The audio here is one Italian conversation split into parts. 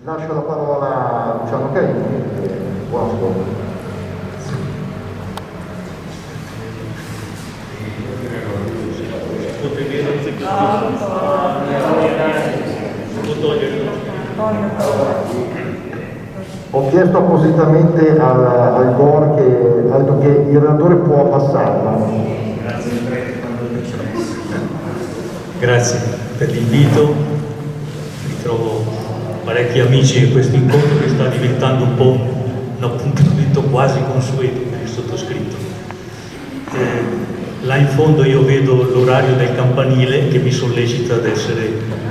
Lascio la parola a Luciano Caini, buon ascolto. Ho chiesto appositamente al GOR che ha detto che il relatore può passarla. Grazie per l'invito, ritrovo parecchi amici e questo incontro che sta diventando un po' un appuntamento quasi consueto per il sottoscritto. Là in fondo io vedo l'orario del campanile che mi sollecita ad essere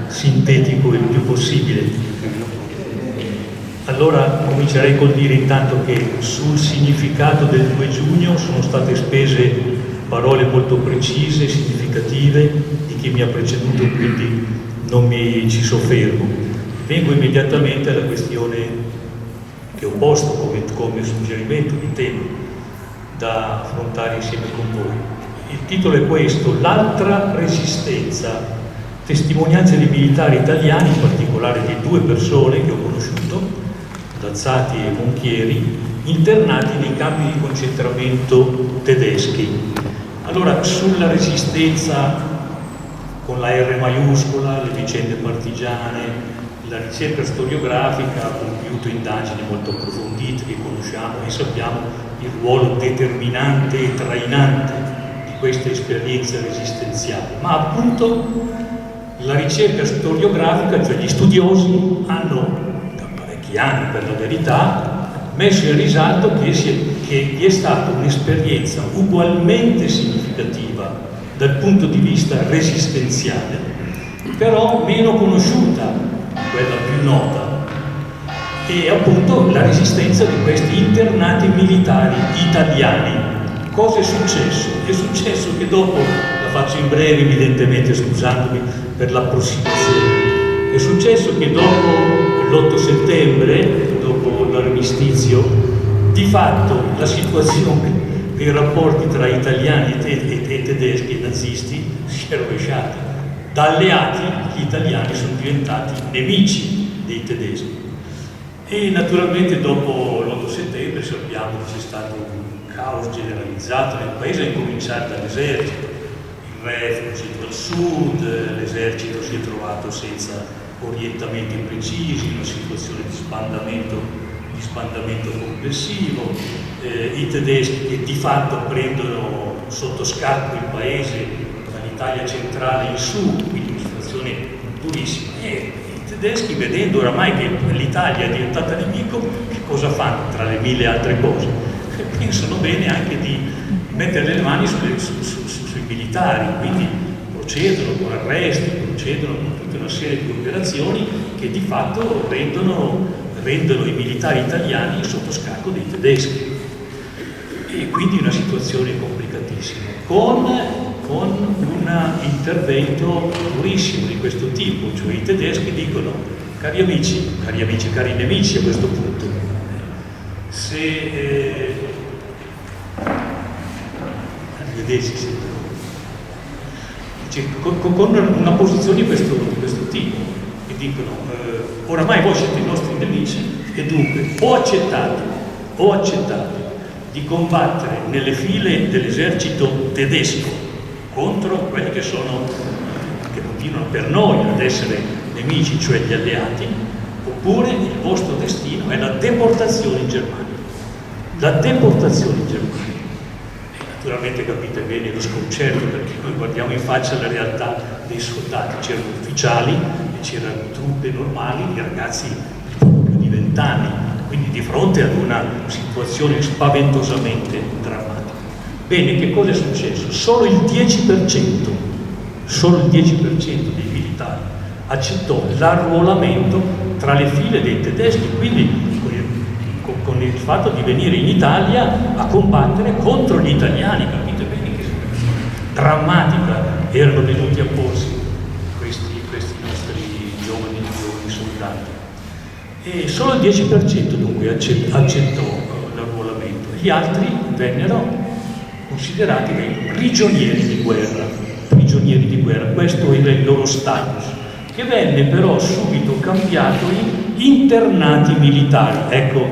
sintetico il più possibile. Allora comincerei col dire intanto che sul significato del 2 giugno sono state spese parole molto precise, significative di chi mi ha preceduto, quindi non mi ci soffermo. Vengo immediatamente alla questione che ho posto come suggerimento di tema da affrontare insieme con voi. Il titolo è questo: l'altra resistenza, testimonianze di militari italiani, in particolare di 2 persone che ho conosciuto, Dazzati e Monchieri, internati nei campi di concentramento tedeschi. Allora, sulla resistenza con la R maiuscola, le vicende partigiane, la ricerca storiografica ha compiuto indagini molto approfondite che conosciamo e sappiamo il ruolo determinante e trainante di queste esperienze resistenziali. Ma appunto la ricerca storiografica, cioè gli studiosi, hanno anni per la verità, messo in risalto che è stata un'esperienza ugualmente significativa dal punto di vista resistenziale, però meno conosciuta, quella più nota, e appunto la resistenza di questi internati militari italiani. Cosa è successo? È successo che dopo, la faccio in breve evidentemente scusandomi per l'approssimazione, è successo che dopo l'8 settembre, dopo l'armistizio, di fatto la situazione dei rapporti tra italiani e tedeschi e nazisti si è rovesciata. Da alleati gli italiani sono diventati nemici dei tedeschi. E naturalmente dopo l'8 settembre sappiamo che c'è stato un caos generalizzato nel paese, a incominciare dall'esercito. Il re è fuggito dal sud, l'esercito si è trovato senza orientamenti precisi, in una situazione di sbandamento complessivo, i tedeschi che di fatto prendono sotto scacco il paese dall'Italia centrale in su, quindi una situazione durissima, e i tedeschi, vedendo oramai che l'Italia è diventata nemico, che cosa fanno tra le mille altre cose? Pensano bene anche di mettere le mani sui militari, quindi procedono con arresti, procedono con tutta una serie di operazioni che di fatto rendono i militari italiani sotto scacco dei tedeschi. E quindi una situazione complicatissima, con un intervento durissimo di questo tipo, cioè i tedeschi dicono: cari nemici a questo punto, se con una posizione di questo tipo, e dicono oramai voi siete i nostri nemici e dunque o accettate di combattere nelle file dell'esercito tedesco contro quelli che continuano per noi ad essere nemici, cioè gli alleati, oppure il vostro destino è la deportazione in Germania. Naturalmente capite bene lo sconcerto, perché noi guardiamo in faccia la realtà dei soldati, c'erano ufficiali e c'erano truppe normali di ragazzi di poco più di 20 anni, quindi di fronte ad una situazione spaventosamente drammatica. Bene, che cosa è successo? Solo il 10% dei militari accettò l'arruolamento tra le file dei tedeschi, quindi con il fatto di venire in Italia a combattere contro gli italiani. Capite bene che drammatica erano venuti a porsi questi nostri giovani soldati. E solo il 10% dunque accettò l'arruolamento, gli altri vennero considerati dei prigionieri di guerra, questo era il loro status, che venne però subito cambiato internati militari, ecco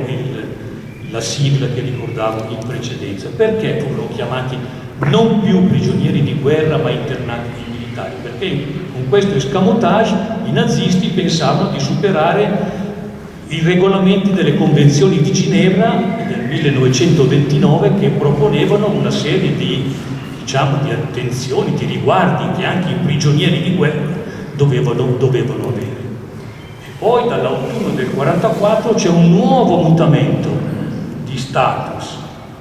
la sigla che ricordavo in precedenza. Perché furono chiamati non più prigionieri di guerra ma internati militari? Perché con questo escamotage i nazisti pensavano di superare i regolamenti delle convenzioni di Ginevra del 1929 che proponevano una serie di attenzioni, di riguardi che anche i prigionieri di guerra dovevano avere. E poi dall'autunno del 1944 c'è un nuovo mutamento di status,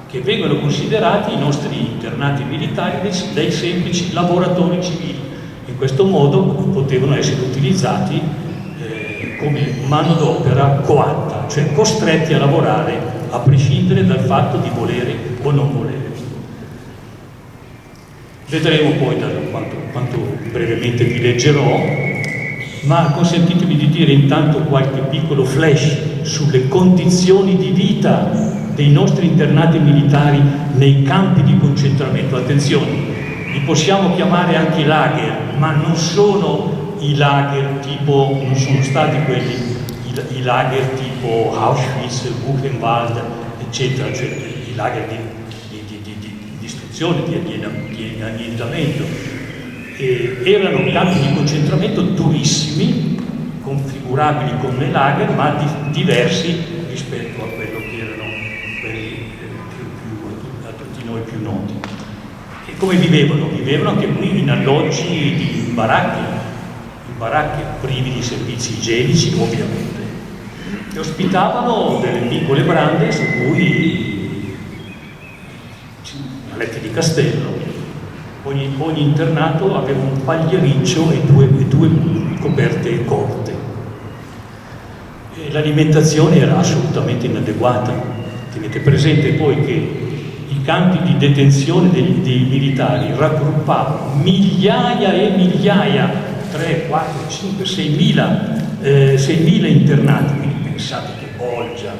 che vengono considerati i nostri internati militari dei semplici lavoratori civili. In questo modo potevano essere utilizzati come manodopera coatta, cioè costretti a lavorare a prescindere dal fatto di volere o non volere. Vedremo poi quanto brevemente vi leggerò, ma consentitemi di dire intanto qualche piccolo flash sulle condizioni di vita dei nostri internati militari nei campi di concentramento. Attenzione, li possiamo chiamare anche lager, ma non sono i lager tipo, non sono stati quelli, i lager tipo Auschwitz, Buchenwald, eccetera, cioè i lager di istruzione, di annientamento. Erano campi di concentramento durissimi, configurabili come lager, ma diversi rispetto a quello che erano quelli a tutti noi più noti. E come vivevano? Vivevano anche qui in alloggi di baracche privi di servizi igienici, ovviamente, e ospitavano delle piccole brande su cui letti di castello. Ogni internato aveva un pagliericcio e due coperte corte. L'alimentazione era assolutamente inadeguata. Tenete presente poi che i campi di detenzione dei militari raggruppavano migliaia e migliaia, 3, 4, 5, 6.000 internati. Quindi pensate che bolgia,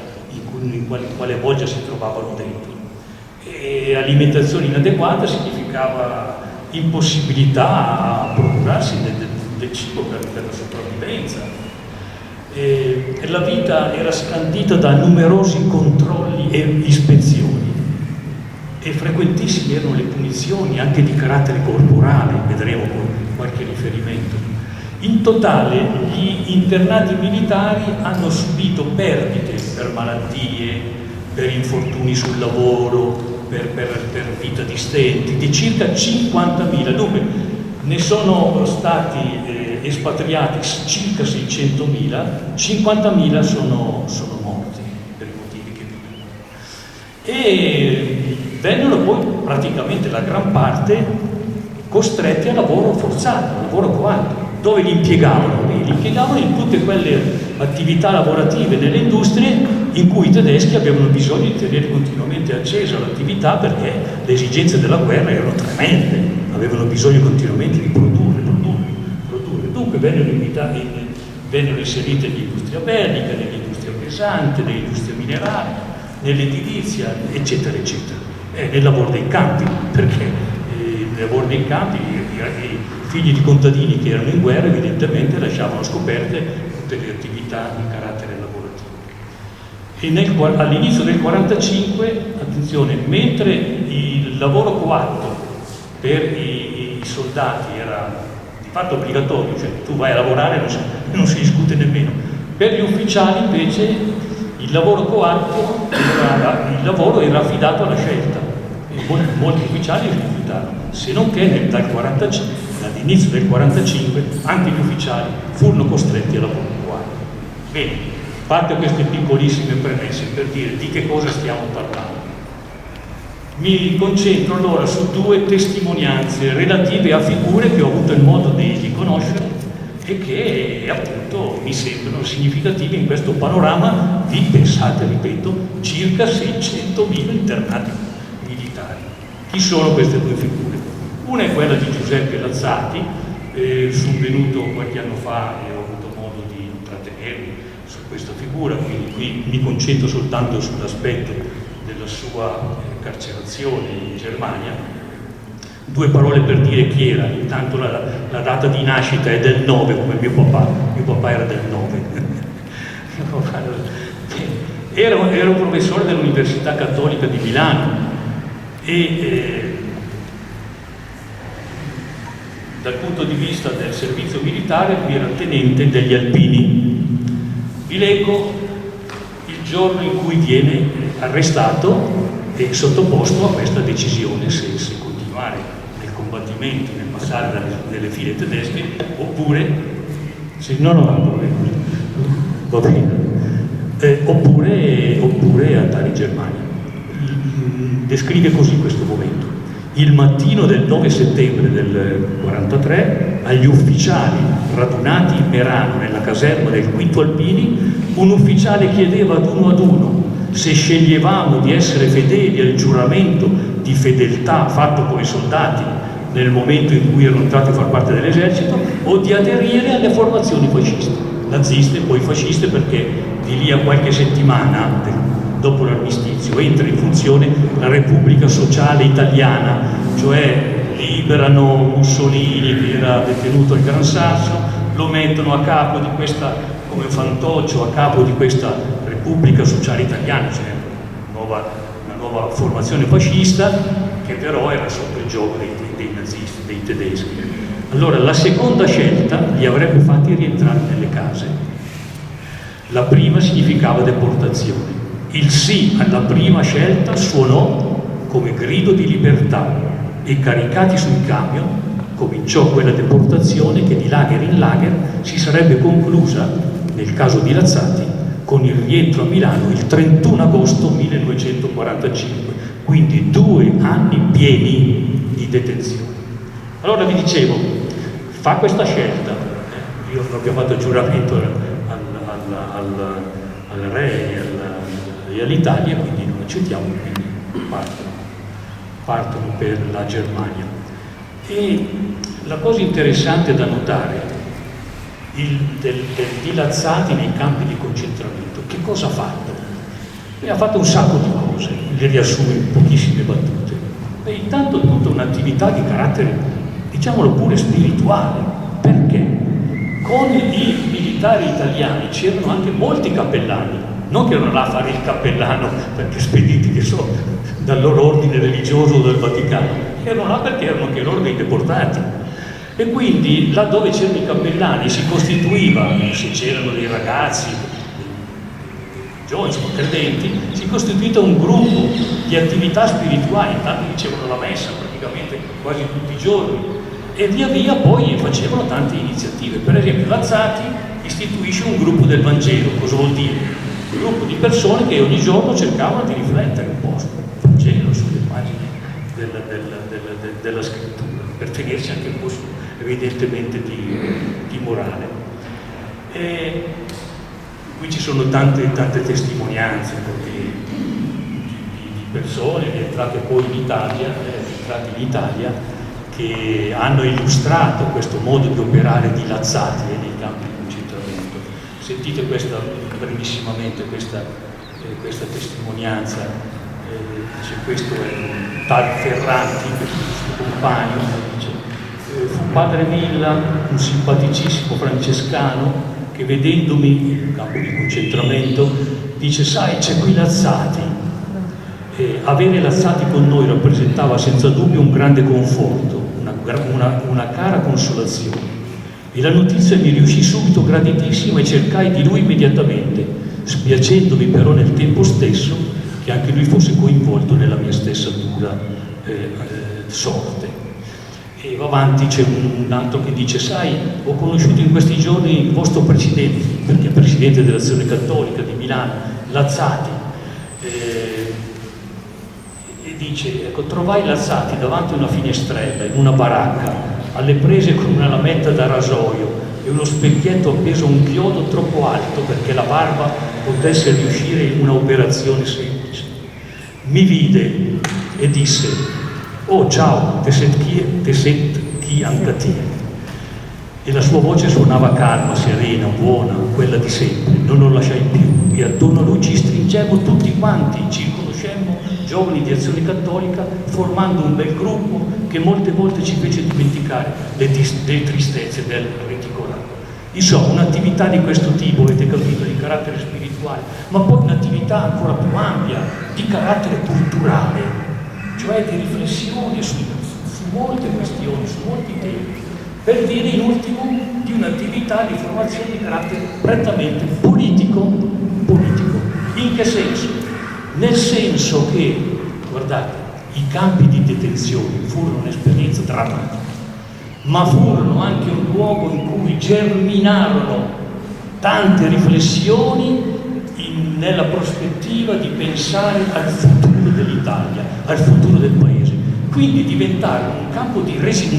in quale bolgia si trovavano dentro. E alimentazione inadeguata significava impossibilità a procurarsi del cibo per la sopravvivenza. E la vita era scandita da numerosi controlli e ispezioni, e frequentissime erano le punizioni anche di carattere corporale, vedremo poi qualche riferimento. In totale gli internati militari hanno subito perdite per malattie, per infortuni sul lavoro, per vita di stenti, di circa 50.000. Dunque ne sono stati espatriati circa 600.000, 50.000 sono morti per i motivi che vediamo. E vennero poi praticamente la gran parte costretti a lavoro forzato, a lavoro coatto. Dove li impiegavano? Li impiegavano in tutte quelle attività lavorative nelle industrie in cui i tedeschi avevano bisogno di tenere continuamente accesa l'attività, perché le esigenze della guerra erano tremende, avevano bisogno continuamente di produrre. Dunque vennero inserite nell'industria bellica, nell'industria pesante, nell'industria mineraria, nell'edilizia, eccetera, eccetera. E nel lavoro dei campi, perché nel lavoro dei campi i figli di contadini che erano in guerra evidentemente lasciavano scoperte tutte le attività di carattere lavorativo. E all'inizio del 1945, attenzione, mentre il lavoro coatto per i soldati era di fatto obbligatorio, cioè tu vai a lavorare e non si discute nemmeno, per gli ufficiali invece il lavoro coatto era affidato alla scelta, e molti ufficiali si rifiutarono, se non che dall'inizio del 1945 anche gli ufficiali furono costretti a lavoro coatto. Bene, fatte queste piccolissime premesse per dire di che cosa stiamo parlando, mi concentro allora su due testimonianze relative a figure che ho avuto il modo di conoscere e che appunto mi sembrano significative in questo panorama di, pensate, ripeto, circa 600.000 internati militari. Chi sono queste due figure? Una è quella di Giuseppe Lazzati, sono venuto qualche anno fa e ho avuto modo di intrattenermi su questa figura, quindi qui mi concentro soltanto sull'aspetto della sua carcerazione in Germania. Due parole per dire chi era. Intanto la data di nascita è del 9, come mio papà era del 9. Era un professore dell'Università Cattolica di Milano e dal punto di vista del servizio militare lui era tenente degli Alpini. Vi leggo il giorno in cui viene arrestato e sottoposto a questa decisione se continuare nel combattimento, nel passare dalle file tedesche oppure oppure andare in Germania. Descrive così questo momento. Il mattino del 9 settembre del 43, agli ufficiali radunati in Merano nella caserma del Quinto Alpini, un ufficiale chiedeva ad uno se sceglievamo di essere fedeli al giuramento di fedeltà fatto con i soldati nel momento in cui erano entrati a far parte dell'esercito o di aderire alle formazioni fasciste, naziste, poi fasciste, perché di lì a qualche settimana dopo l'armistizio entra in funzione la Repubblica Sociale Italiana, cioè liberano Mussolini che era detenuto al Gran Sasso, lo mettono a capo di questa, come fantoccio, a capo di questa Repubblica Sociale Italiana, cioè una nuova formazione fascista che però era sotto il gioco dei nazisti, dei tedeschi. Allora la seconda scelta li avrebbe fatti rientrare nelle case. La prima significava deportazione. Il sì alla prima scelta suonò come grido di libertà e caricati sul camion cominciò quella deportazione che di lager in lager si sarebbe conclusa, nel caso di Lazzati, con il rientro a Milano il 31 agosto 1945, quindi 2 anni pieni di detenzione. Allora vi dicevo, fa questa scelta, io abbiamo fatto il giuramento al re e all'Italia, quindi non accettiamo, quindi partono per la Germania. E la cosa interessante da notare di Lazzati nei campi di concentramento, che cosa ha fatto? Ha fatto un sacco di cose, le riassumo in pochissime battute. Intanto tutta un'attività di carattere, diciamolo pure, spirituale, perché con i militari italiani c'erano anche molti cappellani, non che erano là a fare il cappellano perché spediti che so dal loro ordine religioso o del Vaticano, erano là perché erano anche loro dei deportati. E quindi là dove c'erano i cappellani si costituiva, se c'erano dei ragazzi, giovani, credenti, si costituiva un gruppo di attività spirituali, tanti dicevano la messa praticamente quasi tutti i giorni, e via via poi facevano tante iniziative. Per esempio Lazzati istituisce un gruppo del Vangelo. Cosa vuol dire? Un gruppo di persone che ogni giorno cercavano di riflettere un po' sul Vangelo, sulle pagine della scrittura, per tenersi anche un po' su, evidentemente di morale. E qui ci sono tante testimonianze di persone rientrate poi in Italia, che hanno illustrato questo modo di operare di Lazzati nei campi di concentramento. Sentite questa brevissimamente questa testimonianza. Dice, questo è un tal Ferranti, che è il suo compagno, dice, fu padre Villa, un simpaticissimo francescano, che vedendomi in campo di concentramento dice: sai, c'è qui Lazzati. Avere Lazzati con noi rappresentava senza dubbio un grande conforto, una cara consolazione, e la notizia mi riuscì subito graditissima e cercai di lui immediatamente, spiacendomi però nel tempo stesso che anche lui fosse coinvolto nella mia stessa dura sorte. E va avanti, c'è un altro che dice: sai, ho conosciuto in questi giorni il vostro presidente, perché è presidente dell'Azione Cattolica di Milano, Lazzati, e dice, ecco, trovai Lazzati davanti a una finestrella in una baracca, alle prese con una lametta da rasoio e uno specchietto appeso a un chiodo troppo alto perché la barba potesse riuscire in una operazione semplice. Mi vide e disse: oh, ciao, te set chi anche te. E la sua voce suonava calma, serena, buona, quella di sempre. Non lo lasciai più e attorno a lui ci stringemmo tutti quanti, ci conoscemmo, giovani di Azione Cattolica, formando un bel gruppo che molte volte ci fece dimenticare le tristezze del reticolato. Insomma, un'attività di questo tipo, avete capito, di carattere spirituale, ma poi un'attività ancora più ampia, di carattere culturale, cioè di riflessione su molte questioni, su molti temi, per dire in ultimo di un'attività di formazione di carattere prettamente politico. In che senso? Nel senso che, guardate, i campi di detenzione furono un'esperienza drammatica, ma furono anche un luogo in cui germinarono tante riflessioni nella prospettiva di pensare al futuro dell'Italia, al futuro del Paese. Quindi diventarono un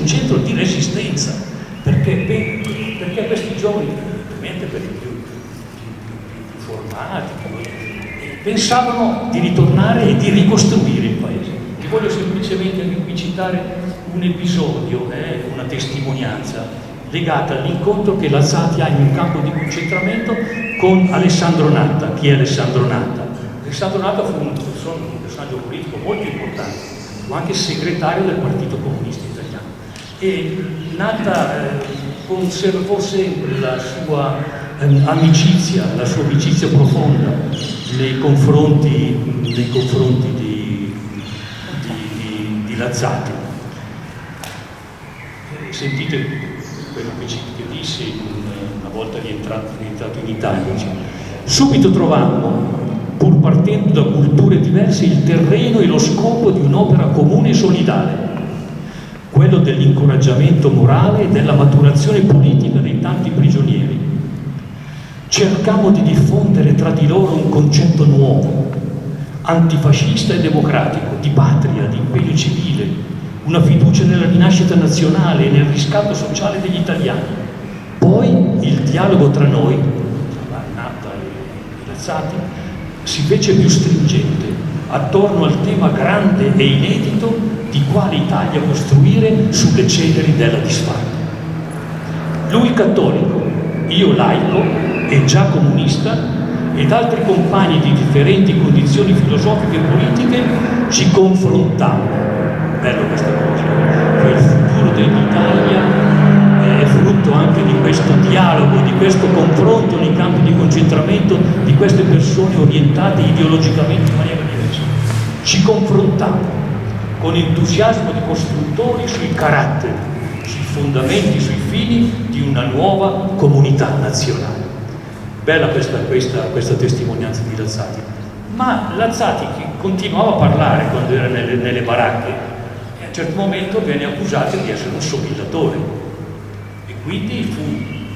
centro di resistenza, perché questi giovani, ovviamente per i più formati, pensavano di ritornare e di ricostruire il Paese. Vi voglio semplicemente anche qui citare un episodio, una testimonianza legata all'incontro che Lazzati ha in un campo di concentramento con Alessandro Natta. Chi è Alessandro Natta? Alessandro Natta fu un personaggio politico molto importante, fu anche segretario del Partito Comunista Italiano. E Natta conservò sempre la sua amicizia profonda nei confronti di Lazzati. Sentite quello che disse una volta rientrato in Italia. Subito trovammo, pur partendo da culture diverse, il terreno e lo scopo di un'opera comune e solidale, quello dell'incoraggiamento morale e della maturazione politica dei tanti prigionieri. Cercammo di diffondere tra di loro un concetto nuovo, antifascista e democratico, di patria, di impegno civile, una fiducia nella rinascita nazionale e nel riscatto sociale degli italiani. Poi il dialogo tra noi, Natta e Lazzati, si fece più stringente attorno al tema grande e inedito di quale Italia costruire sulle ceneri della disfatta. Lui cattolico, io laico e già comunista, ed altri compagni di differenti condizioni filosofiche e politiche ci confrontammo. Bello questa cosa, che il futuro dell'Italia è frutto anche di questo dialogo, di questo confronto nei campi di concentramento di queste persone orientate ideologicamente in maniera diversa. Ci confrontammo con entusiasmo di costruttori sui caratteri, sui fondamenti, sui fini di una nuova comunità nazionale. Bella questa testimonianza di Lazzati. Ma Lazzati, che continuava a parlare quando era nelle baracche, a un certo momento venne accusato di essere un sobillatore e quindi fu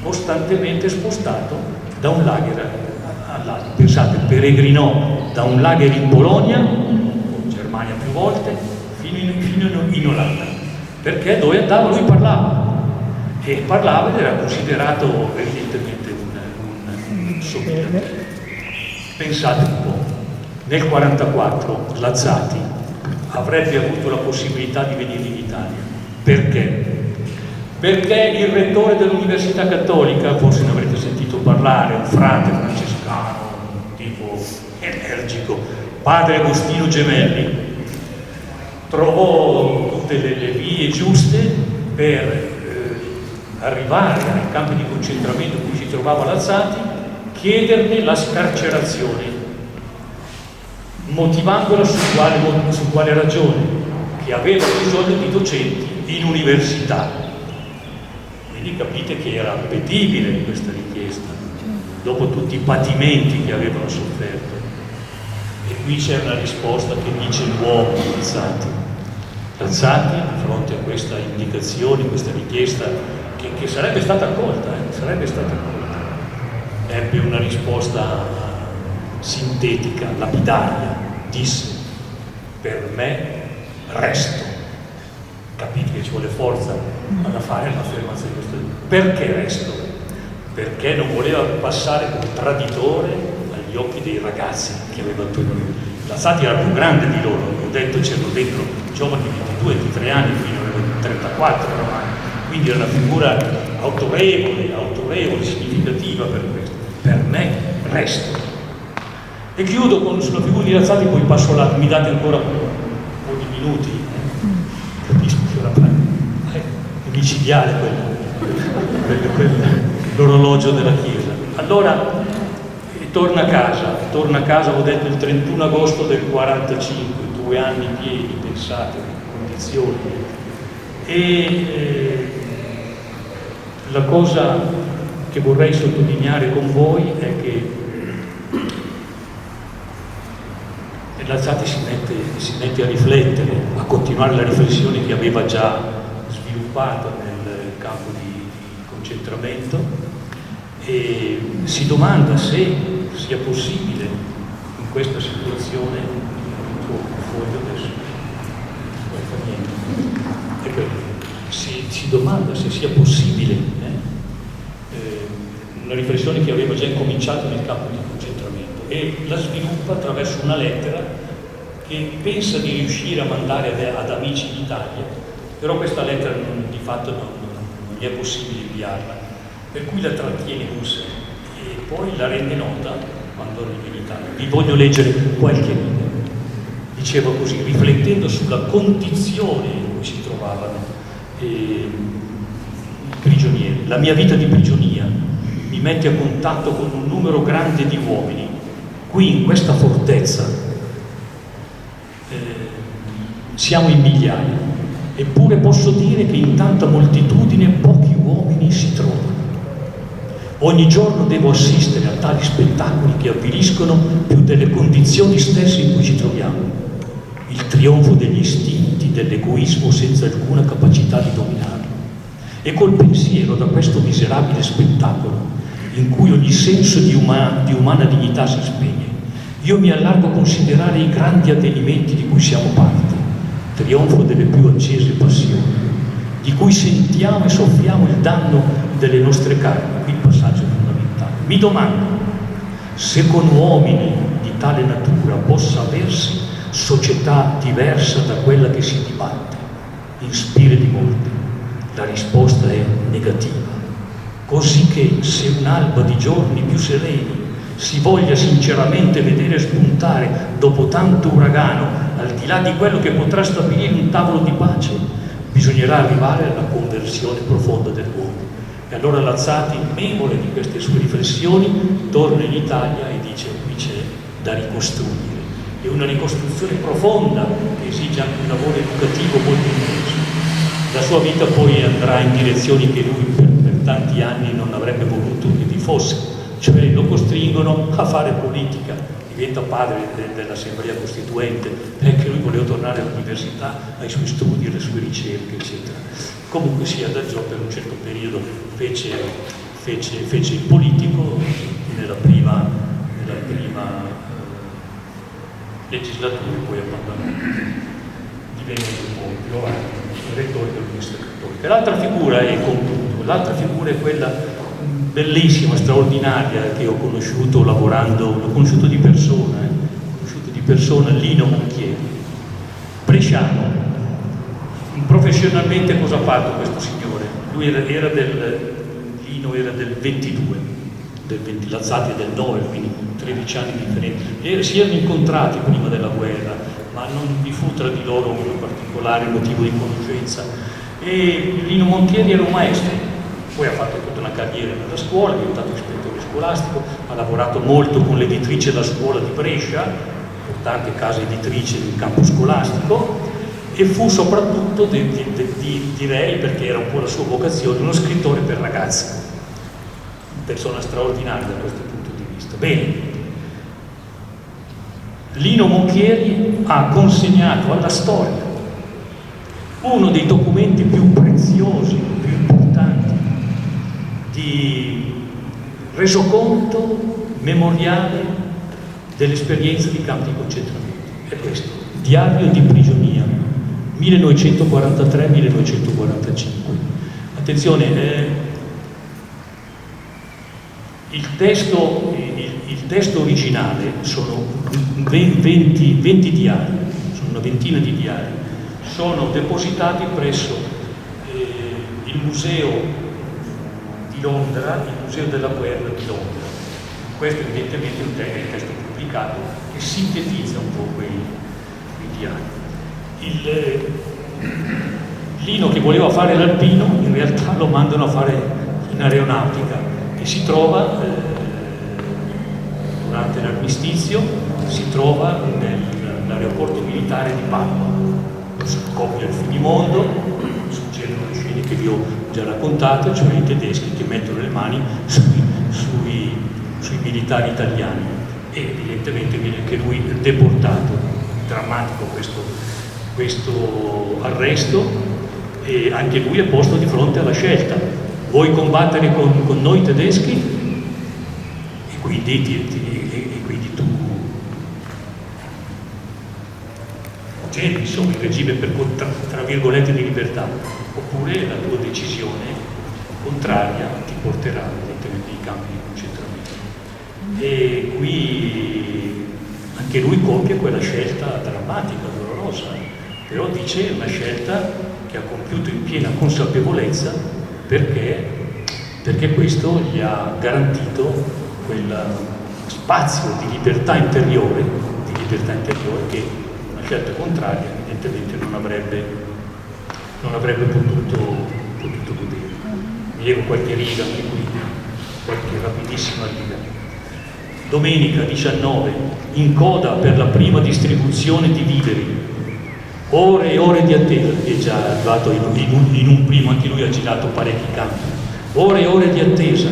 costantemente spostato da un lager all'altro. Pensate, peregrinò da un lager in Polonia, in Germania più volte, fino in Olanda, perché dove andava lui parlava ed era considerato evidentemente un sobillatore. Pensate un po', nel 1944 Lazzati avrebbe avuto la possibilità di venire in Italia. Perché? Perché il rettore dell'Università Cattolica, forse ne avrete sentito parlare, un frate francescano, un tipo energico, padre Agostino Gemelli, trovò tutte le vie giuste per arrivare ai campi di concentramento in cui si trovava Lazzati, chiederne la scarcerazione, motivandola su quale ragione? Che aveva bisogno di docenti in università. Quindi capite che era appetibile questa richiesta, dopo tutti i patimenti che avevano sofferto. E qui c'è una risposta che dice l'uomo Lazzati, di fronte a questa indicazione, questa richiesta, che sarebbe stata accolta, ebbe una risposta sintetica, lapidaria, disse: per me resto. Capite che ci vuole forza ad fare l'affermazione di questo. Perché resto? Perché non voleva passare come traditore agli occhi dei ragazzi che aveva attorno a lui. Lazzati era più grande di loro, ho detto, c'erano dentro giovani di 22-23 anni, fino a 34 ormai, quindi era una figura autorevole, significativa per questo. Per me resto. E chiudo sulla figura di Lazzati, poi passo là, mi date ancora un po' di minuti, capisco che ora è micidiale quella. l'orologio della chiesa. Allora torna a casa, ho detto il 31 agosto del 45, 2 anni pieni, pensate, condizioni. E la cosa che vorrei sottolineare con voi è che Lazzati si mette a riflettere, a continuare la riflessione che aveva già sviluppato nel campo di concentramento, e si domanda se sia possibile in questa situazione, si domanda se sia possibile una riflessione che aveva già incominciato nel campo di concentramento, e la sviluppa attraverso una lettera che pensa di riuscire a mandare ad amici in Italia, però questa lettera di fatto non gli è possibile inviarla, per cui la trattiene con sé e poi la rende nota quando arriva in Italia. Vi voglio leggere qualche riga. Diceva così, riflettendo sulla condizione in cui si trovavano i prigionieri: la mia vita di prigionia mi mette a contatto con un numero grande di uomini. Qui in questa fortezza siamo in migliaia, eppure posso dire che in tanta moltitudine pochi uomini si trovano. Ogni giorno devo assistere a tali spettacoli che avviliscono più delle condizioni stesse in cui ci troviamo. Il trionfo degli istinti, dell'egoismo senza alcuna capacità di dominarlo. E col pensiero da questo miserabile spettacolo, in cui ogni senso di umana dignità si spegne, io mi allargo a considerare i grandi avvenimenti di cui siamo parte, trionfo delle più accese passioni, di cui sentiamo e soffriamo il danno delle nostre carni. Qui il passaggio fondamentale. Mi domando se con uomini di tale natura possa aversi società diversa da quella che si dibatte in spire di morte. La risposta è negativa, così che se un'alba di giorni più sereni si voglia sinceramente vedere spuntare dopo tanto uragano, al di là di quello che potrà stabilire un tavolo di pace, bisognerà arrivare alla conversione profonda dell'uomo. E allora Lazzati, memore di queste sue riflessioni, torna in Italia e dice: qui c'è da ricostruire, e una ricostruzione profonda che esige anche un lavoro educativo molto intenso. La sua vita poi andrà in direzioni che lui per tanti anni non avrebbe voluto che vi fosse, cioè lo costringono a fare politica, diventa padre dell'Assemblea Costituente, perché lui voleva tornare all'università, ai suoi studi, alle sue ricerche, eccetera. Comunque sia, da Gio per un certo periodo fece il politico, nella prima legislatura, poi abbandonò, divenne un po' più avanti il rettore dell'Università Cattolica. L'altra figura, e concludo, l'altra figura è quella bellissima, straordinaria, che ho conosciuto lavorando, l'ho conosciuto di persona, Lino Monchieri, bresciano. Professionalmente cosa ha fatto questo signore? Lui Lino era del 22, Lazzati è del 9, quindi 13 anni differenti. Si erano incontrati prima della guerra, ma non vi fu tra di loro un particolare motivo di conoscenza. E Lino Monchieri era un maestro, poi ha fatto tutta una carriera nella scuola, è diventato ispettore scolastico, ha lavorato molto con l'editrice della scuola di Brescia, importante casa editrice del campo scolastico, e fu soprattutto, direi, perché era un po' la sua vocazione, uno scrittore per ragazzi, persona straordinaria da questo punto di vista. Bene, Lino Monchieri ha consegnato alla storia uno dei documenti più preziosi, più importanti di resoconto memoriale dell'esperienza di campi di concentramento. È questo, Diario di prigionia, 1943-1945. Attenzione, il testo originale sono 20 diari, sono una ventina di diari, sono depositati presso il museo di Londra, il museo della guerra di Londra. Questo evidentemente è il testo pubblicato che sintetizza un po' quei diari. Lino, che voleva fare l'alpino, in realtà lo mandano a fare in aeronautica, e si trova, durante l'armistizio, si trova nell'aeroporto militare di Padova. Scoppia il finimondo, succedono le scene che vi ho già raccontato, cioè i tedeschi che mettono le mani sui militari italiani e evidentemente viene anche lui deportato. Drammatico questo arresto, e anche lui è posto di fronte alla scelta: vuoi combattere con noi tedeschi? E quindi tu c'è, insomma, il regime tra virgolette di libertà, oppure la tua decisione contraria ti porterà evidentemente nei campi di concentramento. E qui anche lui compie quella scelta drammatica, dolorosa, però dice una scelta che ha compiuto in piena consapevolezza, perché questo gli ha garantito quel spazio di libertà interiore che una scelta contraria evidentemente non avrebbe potuto godere. Mi leggo qualche riga anche qui, qualche rapidissima riga. Domenica 19, in coda per la prima distribuzione di viveri, ore e ore di attesa. È già arrivato in un primo, anche lui ha girato parecchi campi. Ore e ore di attesa,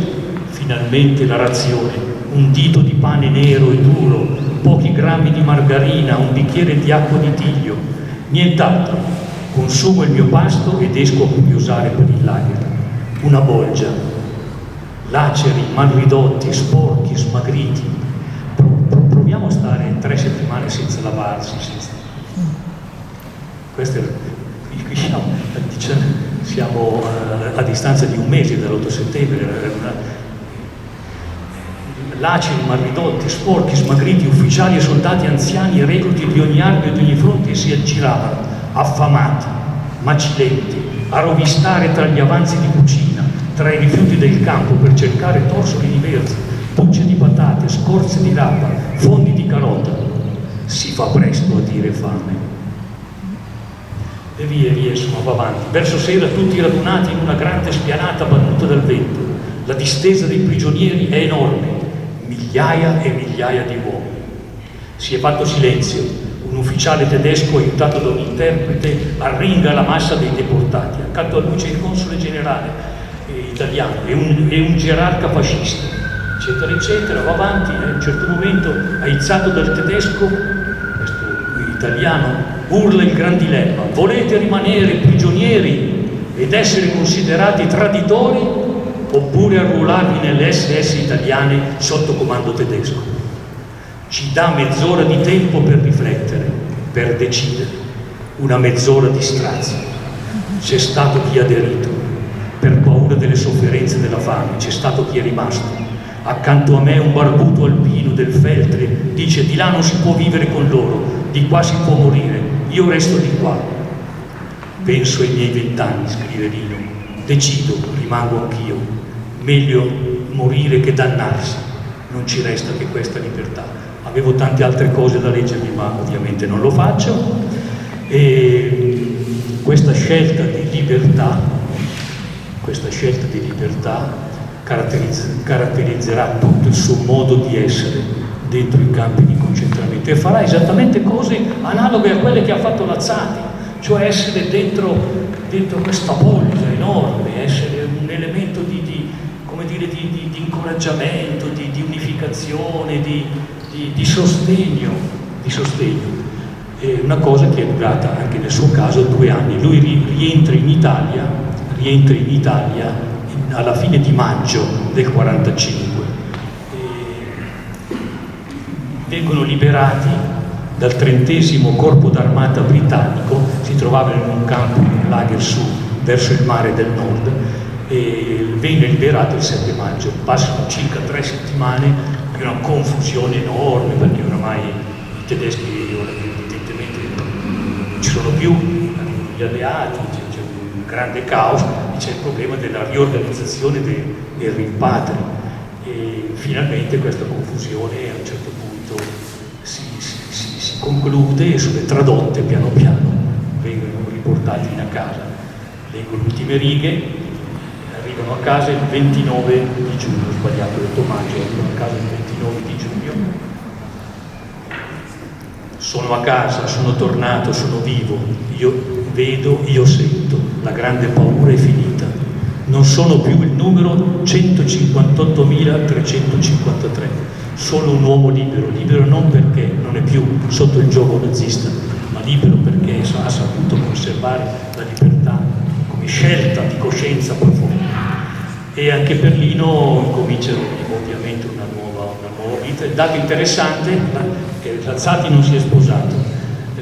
finalmente la razione, un dito di pane nero e duro, pochi grammi di margarina, un bicchiere di acqua di tiglio, nient'altro. Consumo il mio pasto ed esco a curiosare per il lager. Una bolgia, laceri, mal ridotti, sporchi, smagriti. Proviamo a stare 3 settimane senza lavarsi, questo è, qui siamo a distanza di un mese dall'8 settembre. Laceri, malridotti, sporchi, smagriti, ufficiali e soldati anziani e recluti di ogni arco e di ogni fronte si aggiravano, affamati, macilenti, a rovistare tra gli avanzi di cucina, tra i rifiuti del campo per cercare torsoli di verza, bucce di patate, scorze di rapa, fondi di carota. Si fa presto a dire fame. E via, insomma, va avanti. Verso sera tutti radunati in una grande spianata battuta dal vento. La distesa dei prigionieri è enorme, migliaia e migliaia di uomini. Si è fatto silenzio. Un ufficiale tedesco, aiutato da un interprete, arringa la massa dei deportati. Accanto a lui c'è il console generale italiano e un gerarca fascista, eccetera, eccetera. Va avanti. A un certo momento, aizzato dal tedesco, questo italiano, urla il gran dilemma: volete rimanere prigionieri ed essere considerati traditori, oppure arruolarvi nelle SS italiane sotto comando tedesco? Ci dà mezz'ora di tempo per riflettere, per decidere. Una mezz'ora di strazio. C'è stato chi ha aderito per paura delle sofferenze della fame, c'è stato chi è rimasto. Accanto a me un barbuto alpino del Feltre dice: di là non si può vivere con loro, di qua si può morire, io resto di qua. Penso ai miei 20 anni, scrive Rino, decido, rimango anch'io, meglio morire che dannarsi, non ci resta che questa libertà. Avevo tante altre cose da leggervi, ma ovviamente non lo faccio. E questa scelta di libertà caratterizzerà tutto il suo modo di essere dentro i campi di concentramento, e farà esattamente cose analoghe a quelle che ha fatto Lazzati, cioè essere dentro questa bolla enorme, essere un elemento di incoraggiamento, di unificazione, di sostegno. È una cosa che è durata anche nel suo caso 2 anni. Lui rientra in Italia alla fine di maggio del 45. Vengono liberati dal 30° Corpo d'Armata britannico, si trovavano in un campo, in un lager su verso il mare del nord, e venne liberato il 7 maggio. Passano circa 3 settimane di una confusione enorme, perché oramai i tedeschi evidentemente non ci sono più, gli alleati, c'è un grande caos, c'è il problema della riorganizzazione dei rimpatri, e finalmente questa confusione a un certo punto si conclude e sono tradotte piano piano, vengono riportati a casa. Leggo le ultime righe. Arriva vengono a casa il 29 di giugno, ho sbagliato, ho detto maggio, vengono a casa il 29 di giugno. Sono a casa, sono tornato, sono vivo, io vedo, io sento, la grande paura è finita. Non sono più il numero 158.353, sono un uomo libero, libero non perché non è più sotto il giogo nazista, ma libero perché ha saputo conservare la libertà come scelta di coscienza profonda. E anche per Lino comincia ovviamente una nuova vita. Il dato interessante è che Lazzati non si è sposato,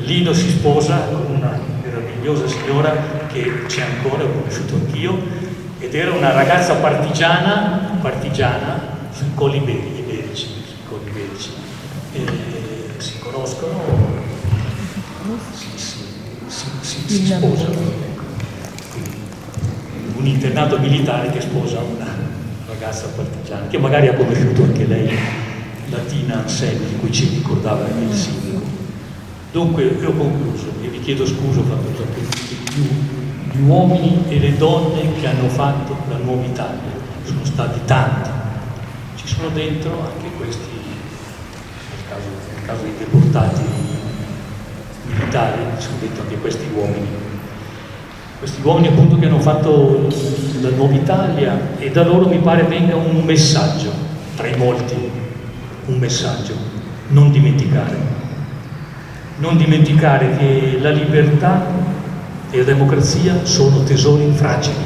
Lino si sposa con una meravigliosa signora che c'è ancora, ho conosciuto anch'io, ed era una ragazza partigiana sui Colli Iberici. E si conoscono, si sposano. Un internato militare che sposa una ragazza partigiana, che magari ha conosciuto anche lei, la Tina Anselmi, di cui ci ricordava anche il sindaco. Dunque, io ho concluso e vi chiedo scusa, ho fatto già gli uomini e le donne che hanno fatto la nuova Italia. Sono stati tanti. Ci sono dentro anche questi, nel caso dei deportati militari, ci sono dentro anche questi uomini appunto che hanno fatto la nuova Italia, e da loro mi pare venga un messaggio, tra i molti, un messaggio: non dimenticare che la libertà e la democrazia sono tesori fragili,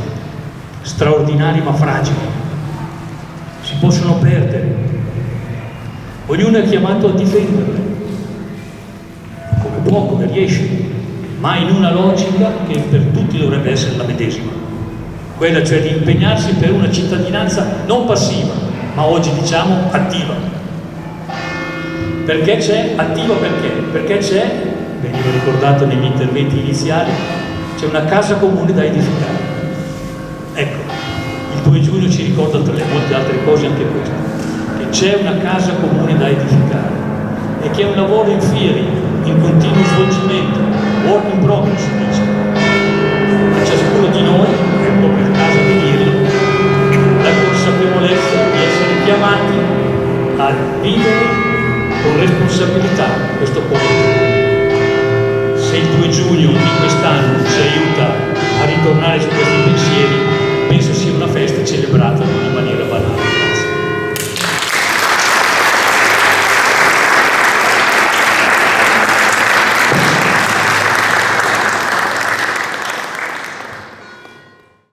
straordinari ma fragili, si possono perdere. Ognuno è chiamato a difenderle come può, come riesce, ma in una logica che per tutti dovrebbe essere la medesima, quella cioè di impegnarsi per una cittadinanza non passiva, ma oggi diciamo attiva. Perché c'è attiva? Perché c'è, veniva ricordato negli interventi iniziali, c'è una casa comune da edificare. Ecco, il 2 giugno ci ricorda tra le molte altre cose anche questo, che c'è una casa comune da edificare e che è un lavoro in fieri, in continuo svolgimento, work in progress, si dice. A ciascuno di noi, è proprio il caso di dirlo, la consapevolezza di essere chiamati a vivere con responsabilità questo compito. Se il 2 giugno di quest'anno ci aiuta a ritornare su questi pensieri,